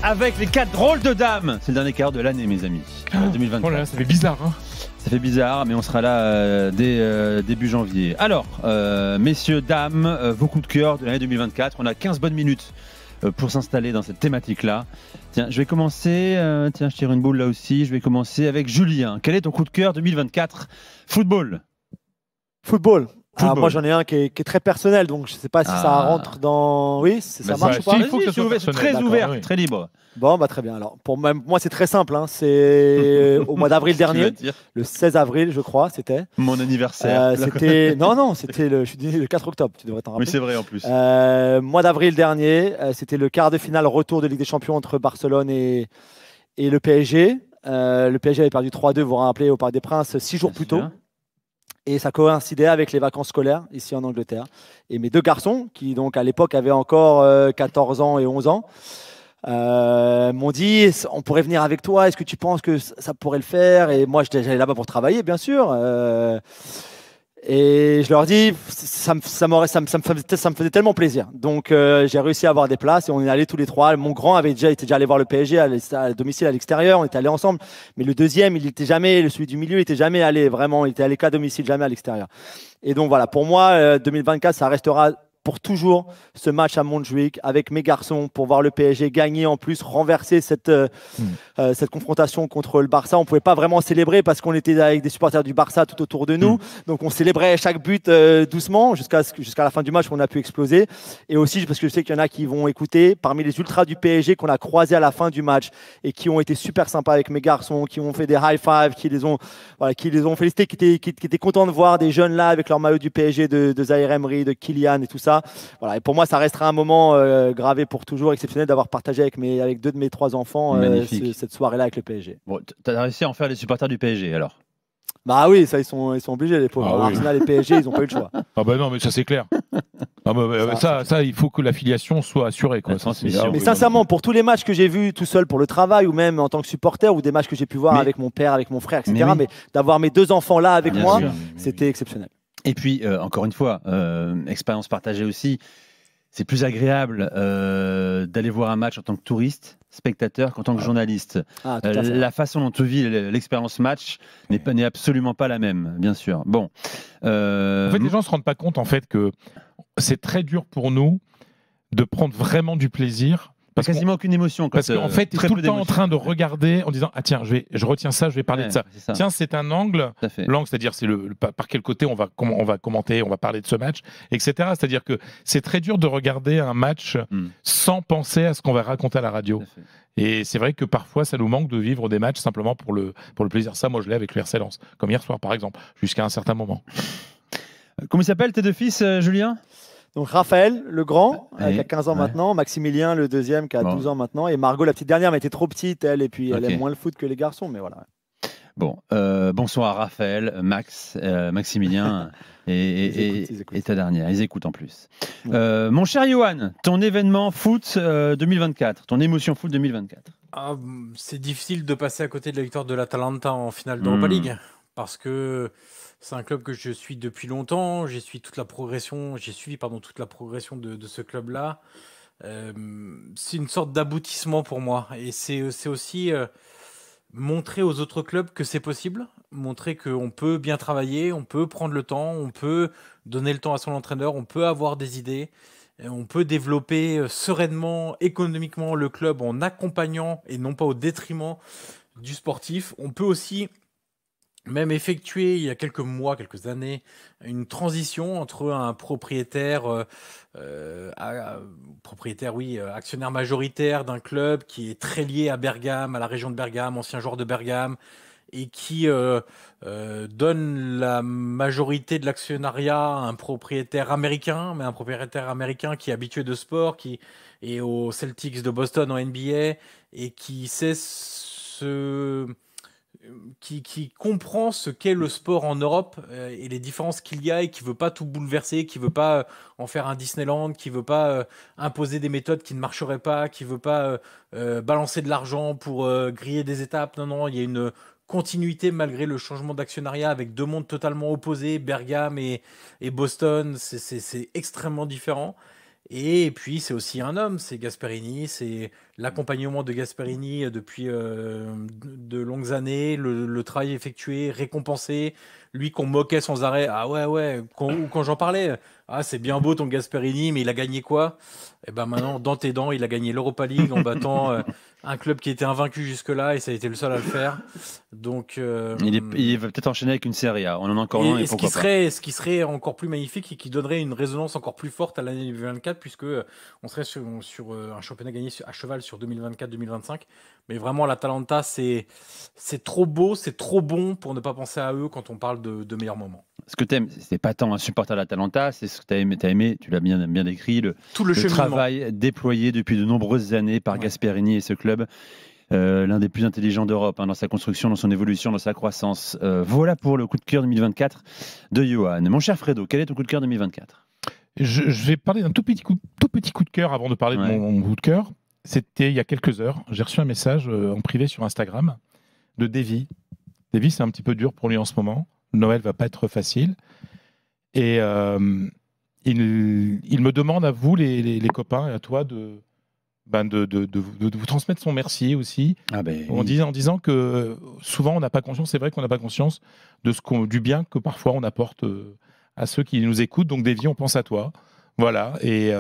avec les 4 drôles de dames. C'est le dernier quart de l'année, mes amis. 2024. Oh là là, ça fait bizarre. Hein. Ça fait bizarre, mais on sera là dès début janvier. Alors, messieurs, dames, vos coups de cœur de l'année 2024. On a 15 bonnes minutes pour s'installer dans cette thématique-là. Tiens, je vais commencer. Tiens, je tire une boule là aussi. Je vais commencer avec Julien. Quel est ton coup de cœur 2024 ? Football. Alors moi j'en ai un qui est très personnel, donc je ne sais pas si ça rentre dans... Oui, ça marche ou pas? Il faut que ça soit c'est très ouvert, oui. Très libre. Bon, bah très bien. Alors pour moi c'est très simple, hein. C'est au mois d'avril dernier, le 16 avril je crois, c'était. Mon anniversaire. C'était je suis né le 4 octobre, tu devrais t'en rappeler. Oui, c'est vrai en plus. Mois d'avril dernier, c'était le quart de finale retour de Ligue des Champions entre Barcelone et le PSG. Le PSG avait perdu 3-2, vous vous rappelez, au Parc des Princes 6 jours plus tôt. Et ça coïncidait avec les vacances scolaires ici en Angleterre. Et mes deux garçons, qui donc à l'époque avaient encore 14 ans et 11 ans, m'ont dit on pourrait venir avec toi, est-ce que tu penses que ça pourrait le faire? Et moi j'allais là-bas pour travailler bien sûr. Et je leur dis ça me faisait tellement plaisir. Donc j'ai réussi à avoir des places et on est allés tous les trois. Mon grand était déjà allé voir le PSG à domicile à l'extérieur, on était allés ensemble. Mais le deuxième, celui du milieu, il était jamais allé vraiment, il était allé qu'à domicile, jamais à l'extérieur. Et donc voilà, pour moi 2024 ça restera pour toujours ce match à Montjuïc avec mes garçons pour voir le PSG gagner, en plus renverser cette confrontation contre le Barça. On ne pouvait pas vraiment célébrer parce qu'on était avec des supporters du Barça tout autour de nous. Donc on célébrait chaque but doucement jusqu'à la fin du match où on a pu exploser. Et aussi parce que je sais qu'il y en a qui vont écouter, parmi les ultras du PSG qu'on a croisés à la fin du match et qui ont été super sympas avec mes garçons, qui ont fait des high five, qui les ont félicités, qui étaient contents de voir des jeunes là avec leur maillot du PSG de Zaïre Emery, de Kylian et tout ça. Voilà, et pour moi, ça restera un moment gravé pour toujours, exceptionnel d'avoir partagé avec deux de mes trois enfants cette soirée-là avec le PSG. Bon, tu as réussi à en faire les supporters du PSG alors? Bah oui, ça ils sont obligés les pauvres. Arsenal et PSG, ils n'ont pas eu le choix. Ah bah non, mais ça c'est clair. Ça, il faut que l'affiliation soit assurée. Quoi. Mais sincèrement, pour tous les matchs que j'ai vus tout seul pour le travail ou même en tant que supporter ou des matchs que j'ai pu voir avec mon père, avec mon frère, etc. Mais d'avoir mes deux enfants là avec moi, c'était exceptionnel. Et puis, encore une fois, expérience partagée aussi, c'est plus agréable d'aller voir un match en tant que touriste, spectateur, qu'en tant que journaliste. La façon dont tu vis l'expérience match n'est absolument pas la même, bien sûr. Bon. En fait, les gens ne se rendent pas compte en fait, que c'est très dur pour nous de prendre vraiment du plaisir. Quasiment aucune émotion. Parce qu'en fait, tu es tout le temps en train de regarder en disant « Ah tiens, je retiens ça, je vais parler de ça. » Tiens, c'est un angle, l'angle, c'est-à-dire c'est par quel côté on va commenter, on va parler de ce match, etc. C'est-à-dire que c'est très dur de regarder un match sans penser à ce qu'on va raconter à la radio. Et c'est vrai que parfois, ça nous manque de vivre des matchs simplement pour le plaisir. Ça, moi, je l'ai avec le RC Lens, comme hier soir, par exemple, jusqu'à un certain moment. Comment ils s'appellent tes deux fils, Julien ? Donc Raphaël, le grand, qui a 15 ans maintenant, Maximilien, le deuxième, qui a 12 ans maintenant, et Margot, la petite dernière, mais elle était trop petite, elle, et puis elle aime moins le foot que les garçons, mais voilà. Bon, bonsoir Raphaël, Maximilien et ta dernière, ils écoutent en plus. Mon cher Johan, ton événement foot 2024, ton émotion foot 2024. C'est difficile de passer à côté de la victoire de l'Atalanta en finale d'Europa League, parce que c'est un club que je suis depuis longtemps. J'ai suivi toute la progression de ce club-là. C'est une sorte d'aboutissement pour moi. Et c'est aussi montrer aux autres clubs que c'est possible. Montrer qu'on peut bien travailler, on peut prendre le temps, on peut donner le temps à son entraîneur, on peut avoir des idées. On peut développer sereinement, économiquement le club en accompagnant et non pas au détriment du sportif. On peut aussi même effectué il y a quelques années, une transition entre un propriétaire, actionnaire majoritaire d'un club qui est très lié à Bergame, à la région de Bergame, ancien joueur de Bergame, et qui donne la majorité de l'actionnariat à un propriétaire américain, mais un propriétaire américain qui est habitué de sport, qui est aux Celtics de Boston en NBA, et qui sait qui comprend ce qu'est le sport en Europe et les différences qu'il y a, et qui veut pas tout bouleverser, qui veut pas en faire un Disneyland, qui veut pas imposer des méthodes qui ne marcheraient pas, qui veut pas balancer de l'argent pour griller des étapes. Non, il y a une continuité malgré le changement d'actionnariat avec deux mondes totalement opposés, Bergame et Boston. C'est extrêmement différent. Et puis c'est aussi un homme, c'est Gasperini, c'est l'accompagnement de Gasperini depuis de longues années, le travail effectué, récompensé, lui qu'on moquait sans arrêt. Ah ouais, quand j'en parlais, ah c'est bien beau ton Gasperini, mais il a gagné quoi? Et ben maintenant, dans tes dents, il a gagné l'Europa League en battant un club qui était invaincu jusque-là, et ça a été le seul à le faire. Donc, il va peut-être enchaîner avec une Serie A. On en a encore un, et pourquoi pas. Ce qui serait encore plus magnifique et qui donnerait une résonance encore plus forte à l'année 2024, puisque on serait sur un championnat gagné à cheval sur 2024-2025. Mais vraiment, l'Atalanta, c'est trop beau, c'est trop bon pour ne pas penser à eux quand on parle de meilleurs moments. Ce que tu aimes, c'est pas tant un supporter de l'Atalanta, c'est ce que tu as aimé, tu l'as bien décrit, le travail déployé depuis de nombreuses années par Gasperini et ce club. L'un des plus intelligents d'Europe dans sa construction, dans son évolution, dans sa croissance. Voilà pour le coup de cœur 2024 de Johan. Mon cher Fredo, quel est ton coup de cœur 2024 ? Je vais parler d'un tout petit coup de cœur avant de parler de mon coup de cœur. C'était il y a quelques heures. J'ai reçu un message en privé sur Instagram de Davy. Davy, c'est un petit peu dur pour lui en ce moment. Noël va pas être facile. Et il me demande à vous, les copains, et à toi, de vous transmettre son merci aussi, en disant que souvent on n'a pas conscience, c'est vrai qu'on n'a pas conscience du bien que parfois on apporte à ceux qui nous écoutent. Donc Davy, on pense à toi, voilà, et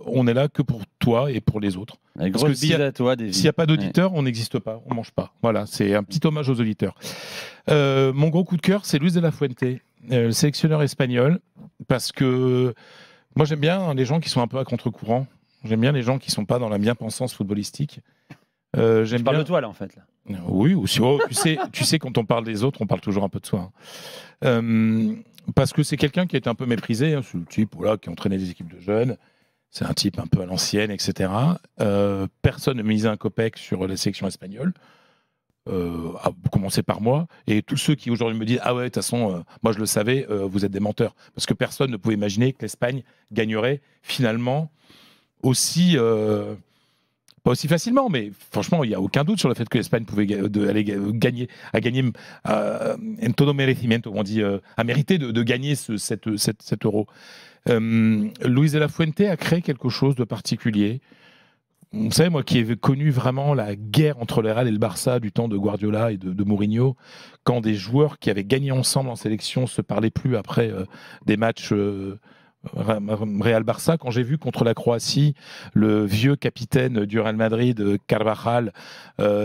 on est là que pour toi et pour les autres. Parce que s'il n'y a pas d'auditeurs, on n'existe pas, on mange pas. Voilà, c'est un petit hommage aux auditeurs. Mon gros coup de cœur, c'est Luis de la Fuente, le sélectionneur espagnol, parce que moi j'aime bien les gens qui sont un peu à contre-courant. J'aime bien les gens qui ne sont pas dans la bien-pensance footballistique. Tu parles de toi, là, en fait. Là. Oui, aussi. Tu sais, quand on parle des autres, on parle toujours un peu de soi. Parce que c'est quelqu'un qui est un peu méprisé. C'est le type qui entraînait des équipes de jeunes. C'est un type un peu à l'ancienne, etc. Personne ne misait un copec sur la sélection espagnole. À commencer par moi. Et tous ceux qui aujourd'hui me disent « Ah ouais, de toute façon, moi je le savais, vous êtes des menteurs. » Parce que personne ne pouvait imaginer que l'Espagne gagnerait finalement aussi, pas aussi facilement, mais franchement, il n'y a aucun doute sur le fait que l'Espagne pouvait gagner en todo merecimiento, on dit, a mérité de gagner cet euro. Luis de la Fuente a créé quelque chose de particulier. Vous savez, moi qui ai connu vraiment la guerre entre le Real et le Barça du temps de Guardiola et de Mourinho, quand des joueurs qui avaient gagné ensemble en sélection ne se parlaient plus après des matchs Real-Barça, quand j'ai vu contre la Croatie le vieux capitaine du Real Madrid, Carvajal,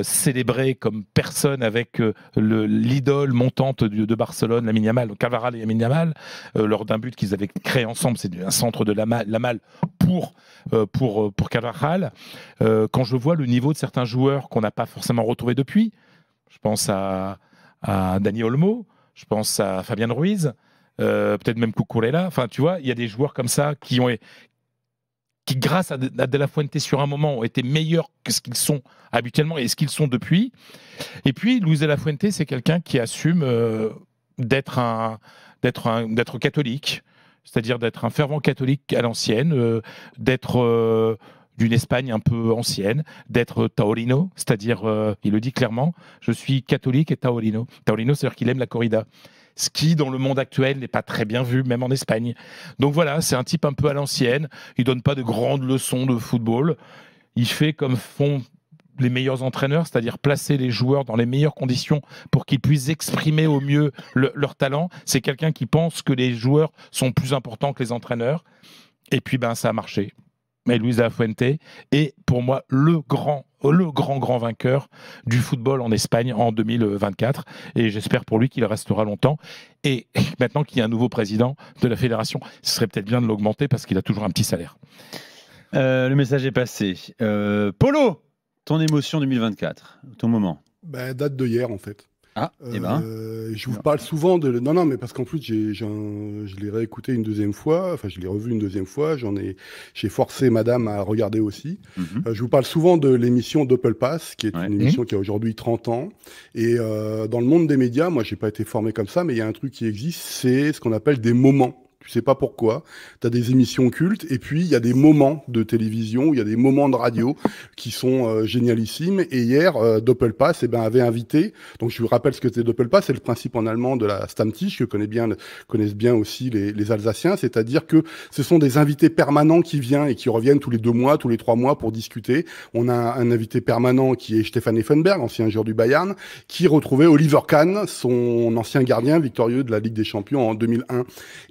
célébré comme personne avec l'idole montante de Barcelone, Lamine Yamal, Carvajal et Lamine Yamal, lors d'un but qu'ils avaient créé ensemble, c'est un centre de Lamal pour Carvajal. Quand je vois le niveau de certains joueurs qu'on n'a pas forcément retrouvé depuis, je pense à Dani Olmo, je pense à Fabian Ruiz, peut-être même Cucurella. Enfin, tu vois, il y a des joueurs comme ça qui, grâce à De la Fuente, sur un moment, ont été meilleurs que ce qu'ils sont habituellement et ce qu'ils sont depuis. Et puis, Luis de la Fuente, c'est quelqu'un qui assume d'être catholique, c'est-à-dire d'être un fervent catholique à l'ancienne, d'être d'une Espagne un peu ancienne, d'être taurino, c'est-à-dire, il le dit clairement, je suis catholique et taurino. Taurino, c'est-à-dire qu'il aime la corrida. Ce qui, dans le monde actuel, n'est pas très bien vu, même en Espagne. Donc voilà, c'est un type un peu à l'ancienne. Il ne donne pas de grandes leçons de football. Il fait comme font les meilleurs entraîneurs, c'est-à-dire placer les joueurs dans les meilleures conditions pour qu'ils puissent exprimer au mieux leur talent. C'est quelqu'un qui pense que les joueurs sont plus importants que les entraîneurs. Et puis, ça a marché. Mais Luis de la Fuente est, pour moi, le grand vainqueur du football en Espagne en 2024. Et j'espère pour lui qu'il restera longtemps. Et maintenant qu'il y a un nouveau président de la fédération, ce serait peut-être bien de l'augmenter parce qu'il a toujours un petit salaire. Le message est passé. Polo, ton émotion 2024, ton moment. Date de hier, en fait. Ah, je vous parle souvent de... Non, mais parce qu'en plus, je l'ai réécouté une deuxième fois, enfin, je l'ai revu une deuxième fois, j'ai forcé madame à regarder aussi. Je vous parle souvent de l'émission Doppel Pass, qui est une émission qui a aujourd'hui 30 ans. Et dans le monde des médias, moi, j'ai pas été formé comme ça, mais il y a un truc qui existe, c'est ce qu'on appelle des moments. Tu sais pas pourquoi. Tu as des émissions cultes et puis il y a des moments de télévision, il y a des moments de radio qui sont génialissimes. Et hier, Doppelpass avait invité. Donc je vous rappelle ce que c'est Doppelpass, c'est le principe en allemand de la Stammtisch que connaissent bien aussi les Alsaciens. C'est-à-dire que ce sont des invités permanents qui viennent et qui reviennent tous les 2 mois, tous les 3 mois pour discuter. On a un invité permanent qui est Stefan Effenberg, ancien joueur du Bayern, qui retrouvait Oliver Kahn, son ancien gardien victorieux de la Ligue des Champions en 2001.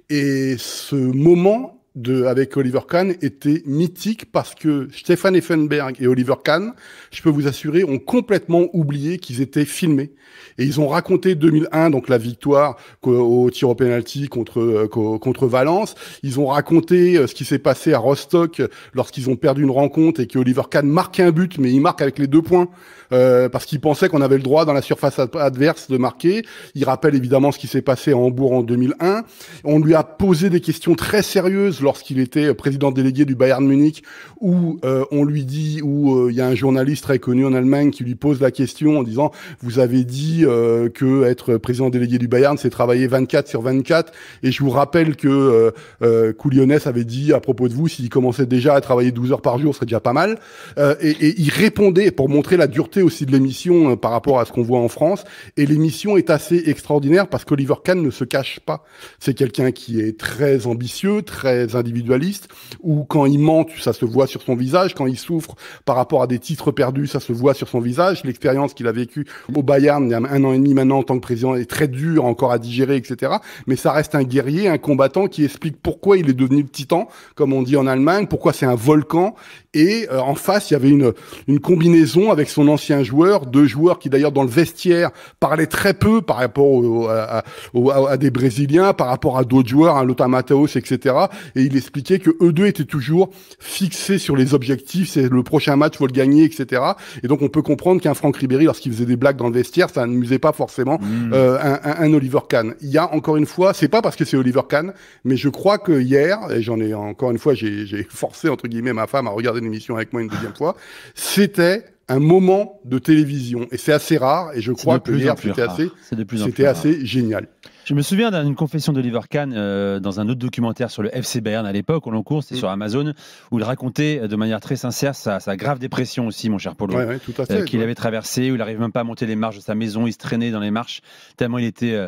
Et ce moment avec Oliver Kahn était mythique parce que Stefan Effenberg et Oliver Kahn, je peux vous assurer, ont complètement oublié qu'ils étaient filmés. Et ils ont raconté 2001, donc la victoire au tir au penalty contre Valence. Ils ont raconté ce qui s'est passé à Rostock lorsqu'ils ont perdu une rencontre et que Oliver Kahn marque un but, mais il marque avec les 2 points. Parce qu'il pensait qu'on avait le droit dans la surface adverse de marquer. Il rappelle évidemment ce qui s'est passé à Hambourg en 2001. On lui a posé des questions très sérieuses lorsqu'il était président délégué du Bayern Munich, où on lui dit, où il y a un journaliste très connu en Allemagne qui lui pose la question en disant « Vous avez dit que être président délégué du Bayern, c'est travailler 24/24. » Et je vous rappelle que Couillonnès avait dit à propos de vous, s'il commençait déjà à travailler 12 heures par jour, ce serait déjà pas mal. Et il répondait pour montrer la dureté aussi de l'émission par rapport à ce qu'on voit en France. Et l'émission est assez extraordinaire parce qu'Oliver Kahn ne se cache pas. C'est quelqu'un qui est très ambitieux, très individualiste, où quand il ment, ça se voit sur son visage. Quand il souffre par rapport à des titres perdus, ça se voit sur son visage. L'expérience qu'il a vécue au Bayern il y a 1 an et demi maintenant en tant que président est très dure encore à digérer, etc. Mais ça reste un guerrier, un combattant qui explique pourquoi il est devenu le titan, comme on dit en Allemagne, pourquoi c'est un volcan. Et en face, il y avait une combinaison avec son ancien joueur, 2 joueurs qui d'ailleurs dans le vestiaire parlaient très peu par rapport à des Brésiliens, par rapport à d'autres joueurs, hein, Lothar Matthäus, etc. Et il expliquait que eux 2 étaient toujours fixés sur les objectifs, c'est le prochain match, faut le gagner, etc. Et donc on peut comprendre qu'un Franck Ribéry, lorsqu'il faisait des blagues dans le vestiaire, ça n'amusait pas forcément un Oliver Kahn. Il y a encore une fois, c'est pas parce que c'est Oliver Kahn, mais je crois que hier, et j'en ai encore une fois, j'ai forcé entre guillemets ma femme à regarder l'émission avec moi une deuxième fois, c'était un moment de télévision. Et c'est assez rare, et je crois que hier, c'était assez génial. Je me souviens d'une confession d'Oliver Kahn dans un autre documentaire sur le FC Bayern à l'époque, au long cours, c'était sur Amazon, où il racontait de manière très sincère sa grave dépression aussi, mon cher Polo, qu'il avait traversée, où il n'arrivait même pas à monter les marches de sa maison, il se traînait dans les marches, tellement il était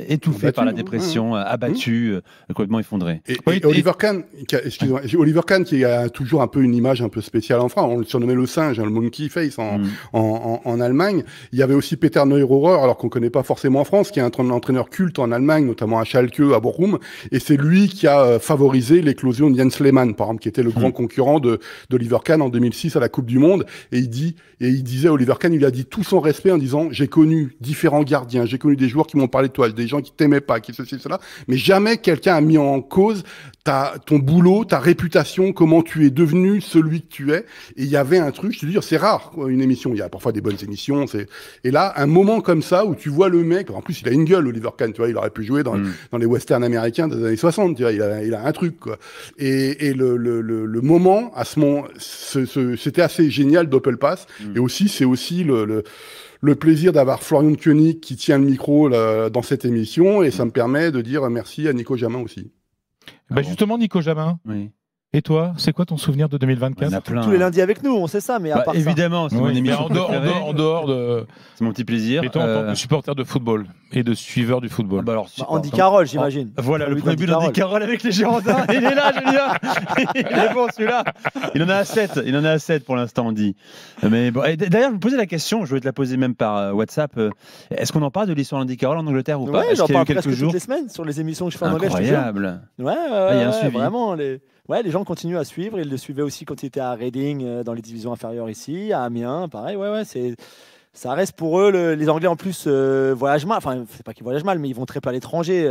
étouffé par la dépression, abattu, complètement effondré. Et Oliver Kahn, excusez-moi, Oliver Kahn qui a toujours un peu une image un peu spéciale en France, on le surnommait le singe, le monkey face en Allemagne. Il y avait aussi Peter Neururer, alors qu'on ne connaît pas forcément en France, qui est un entraîneur culte en Allemagne, notamment à Schalke, à Bochum, et c'est lui qui a favorisé l'éclosion de Jens Lehmann, par exemple, qui était le grand concurrent d'Oliver Kahn en 2006 à la Coupe du Monde, et il disait, Oliver Kahn, il lui a dit tout son respect en disant, j'ai connu différents gardiens, j'ai connu des joueurs qui m'ont parlé de toi, des gens qui t'aimaient pas, qui ceci, cela, mais jamais quelqu'un a mis en cause ton boulot, ta réputation, comment tu es devenu celui que tu es. Et il y avait un truc, je te dis, c'est rare, une émission. Il y a parfois des bonnes émissions. Et là, un moment comme ça où tu vois le mec, en plus, il a une gueule, Oliver Kahn, tu vois, il aurait pu jouer dans les westerns américains des années 60, tu vois, il a un truc, quoi. Et le moment, à ce moment, c'était assez génial, Doppelpass. Et aussi, c'est aussi le plaisir d'avoir Florian Koenig qui tient le micro dans cette émission. Et ça me permet de dire merci à Nico Jamin aussi. Bah justement, Nico Jamin. Oui. Et toi, c'est quoi ton souvenir de 2024? On a plein. Tous les lundis avec nous, on sait ça, mais à part évidemment, c'est mon émission en dehors de... C'est mon petit plaisir. Et toi, en tant que supporter de football et de suiveur du football. Andy Carroll, j'imagine. Voilà, le premier but d'Andy Carroll avec les Girondins. Il est là, Julien. Il est bon, celui-là. Il en a à 7. Il en a à 7 pour l'instant, Andy. Mais bon, d'ailleurs, je me posais la question, je voulais te la poser même par WhatsApp. Est-ce qu'on en parle de l'histoire d'Andy Carroll en Angleterre ou pas? Ouais, j'en parle presque toutes les semaines sur les émissions que je fais en anglais. Incroyable. Ouais, vraiment. Les gens continuent à suivre. Ils le suivaient aussi quand il était à Reading, dans les divisions inférieures ici, à Amiens, pareil. Ça reste pour eux, les Anglais en plus voyagent mal. Enfin, c'est pas qu'ils voyagent mal, mais ils vont très peu à l'étranger,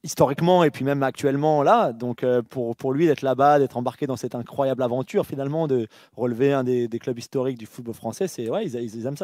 historiquement et puis même actuellement là. Donc pour lui d'être là-bas, d'être embarqué dans cette incroyable aventure finalement, de relever un des clubs historiques du football français, ils aiment ça.